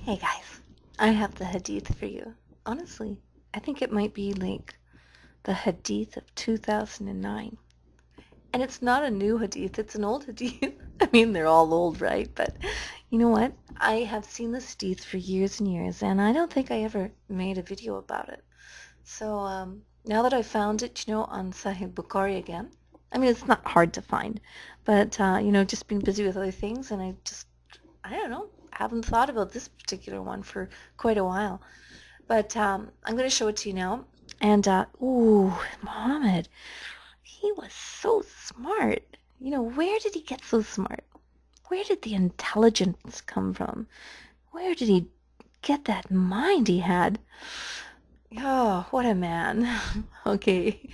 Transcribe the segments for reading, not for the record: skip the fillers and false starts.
Hey guys, I have the hadith for you. Honestly, I think it might be like the hadith of 2009. And it's not a new hadith, it's an old hadith. I mean, they're all old, right? But you know what? I have seen this hadith for years and years, and I don't think I ever made a video about it. So now that I found it, on Sahih Bukhari again, I mean, it's not hard to find, but just been busy with other things, and I don't know, haven't thought about this particular one for quite a while. But I'm going to show it to you now. And, ooh, Muhammad, he was so smart. Where did he get so smart? Where did the intelligence come from? Where did he get that mind he had? Oh, what a man. Okay,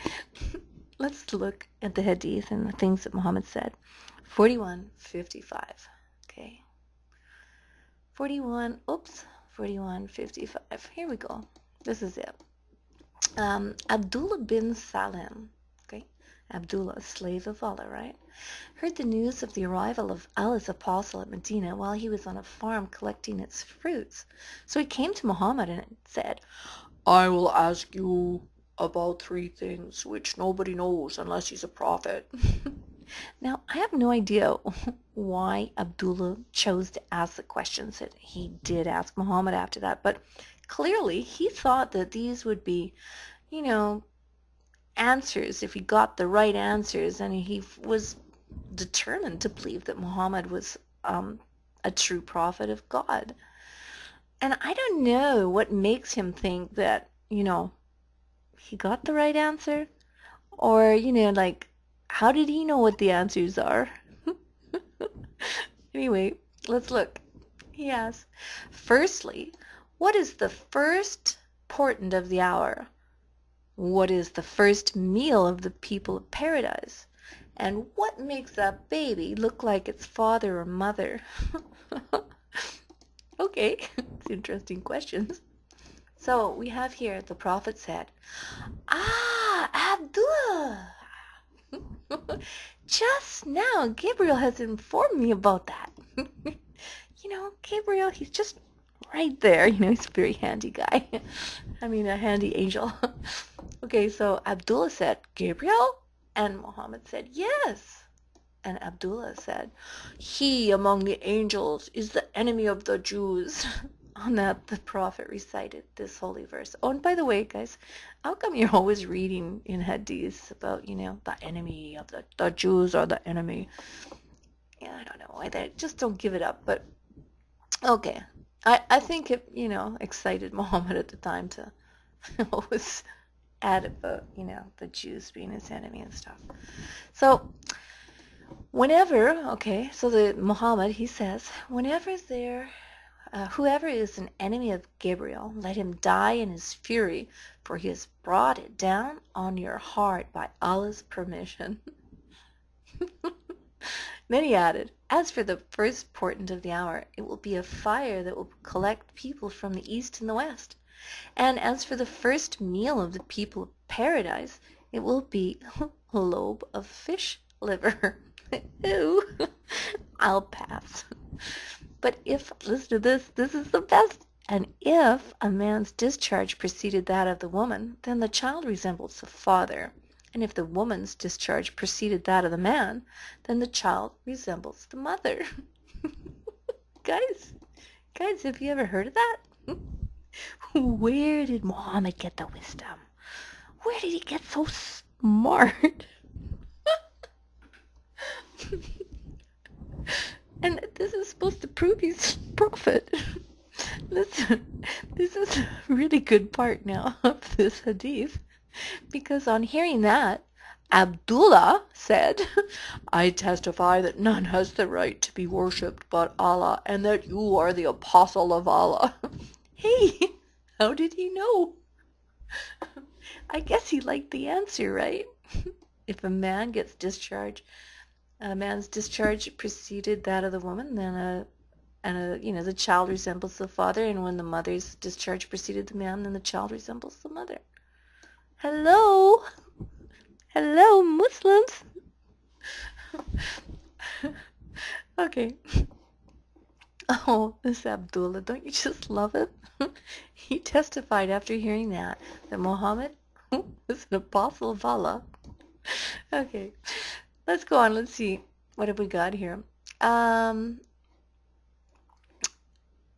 let's look at the hadith and the things that Muhammad said. 41:55. Okay. 41:55. Here we go. This is it. Abdullah bin Salam, okay, Abdullah, slave of Allah, right, heard the news of the arrival of Allah's apostle at Medina while he was on a farm collecting its fruits. So he came to Muhammad and said, I will ask you about three things which nobody knows unless he's a prophet. Now, I have no idea why Abdullah chose to ask the questions that he did ask Muhammad after that, but clearly he thought that these would be, you know, answers, if he got the right answers, and he was determined to believe that Muhammad was a true prophet of God. And I don't know what makes him think that, he got the right answer, or, like, how did he know what the answers are? Anyway, let's look. He asks, firstly, what is the first portent of the hour? What is the first meal of the people of paradise? And what makes a baby look like its father or mother? Okay, it's interesting questions. So we have here, the Prophet said, Abdullah! Just now, Gabriel has informed me about that. Gabriel, he's just right there. He's a very handy guy. I mean, a handy angel. Okay, so Abdullah said, Gabriel? And Muhammad said, yes. And Abdullah said, he among the angels is the enemy of the Jews. On that, the Prophet recited this holy verse. Oh, and by the way, guys, how come you're always reading in hadiths about, the enemy of the Jews are the enemy? Yeah, I don't know why they just don't give it up, but okay. I think it, excited Muhammad at the time to always add about, the Jews being his enemy and stuff. So whenever, okay, so the Muhammad, he says, whoever is an enemy of Gabriel, let him die in his fury, for he has brought it down on your heart by Allah's permission. Then he added, as for the first portent of the hour, it will be a fire that will collect people from the east and the west. And as for the first meal of the people of paradise, it will be a lobe of fish liver. Ew. I'll pass. But listen to this is the best. And if a man's discharge preceded that of the woman, then the child resembles the father. And if the woman's discharge preceded that of the man, then the child resembles the mother. Guys, have you ever heard of that? Where did Muhammad get the wisdom? Where did he get so smart? And this is supposed to prove he's a prophet. Listen, this is a really good part now of this hadith, because on hearing that, Abdullah said, I testify that none has the right to be worshipped but Allah, and that you are the apostle of Allah. Hey, how did he know? I guess he liked the answer, right? If a man's discharge preceded that of the woman, then the child resembles the father, and when the mother's discharge preceded the man, then the child resembles the mother. Hello? Hello, Muslims? Okay. Oh, this Abdullah, don't you just love it? He testified after hearing that Muhammad was an apostle of Allah. Okay, let's go on. Let's see. What have we got here? Um,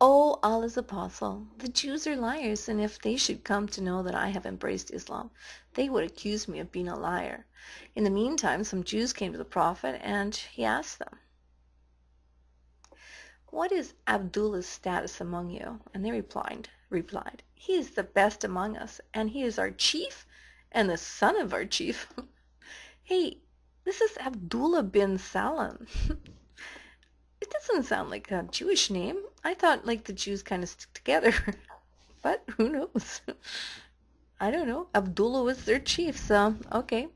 Oh, Allah's apostle, the Jews are liars, and if they should come to know that I have embraced Islam, they would accuse me of being a liar. In the meantime, some Jews came to the Prophet, and he asked them, what is Abdullah's status among you? And they replied, he is the best among us, and he is our chief and the son of our chief. Hey, this is Abdullah bin Salam. It doesn't sound like a Jewish name. I thought like the Jews kind of stick together, but who knows? I don't know. Abdullah was their chief, so okay.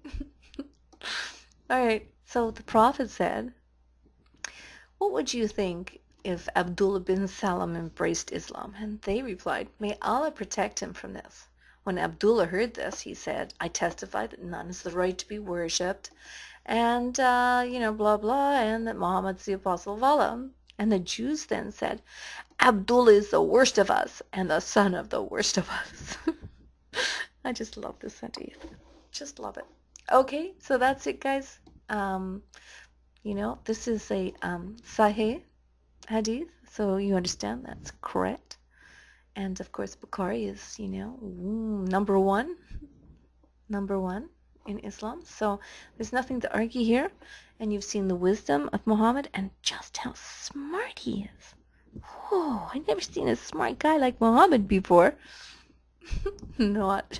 All right, so the Prophet said, what would you think if Abdullah bin Salam embraced Islam? And they replied, may Allah protect him from this. When Abdullah heard this, he said, I testify that none has the right to be worshipped, and, blah, blah, and that Muhammad's the apostle of Allah. And the Jews then said, Abdullah is the worst of us and the son of the worst of us. I just love this hadith. Just love it. Okay, so that's it, guys. This is a Sahih hadith, so you understand that's correct. And, of course, Bukhari is, number one in Islam. So there's nothing to argue here. And you've seen the wisdom of Muhammad and just how smart he is. Oh, I've never seen a smart guy like Muhammad before. Not.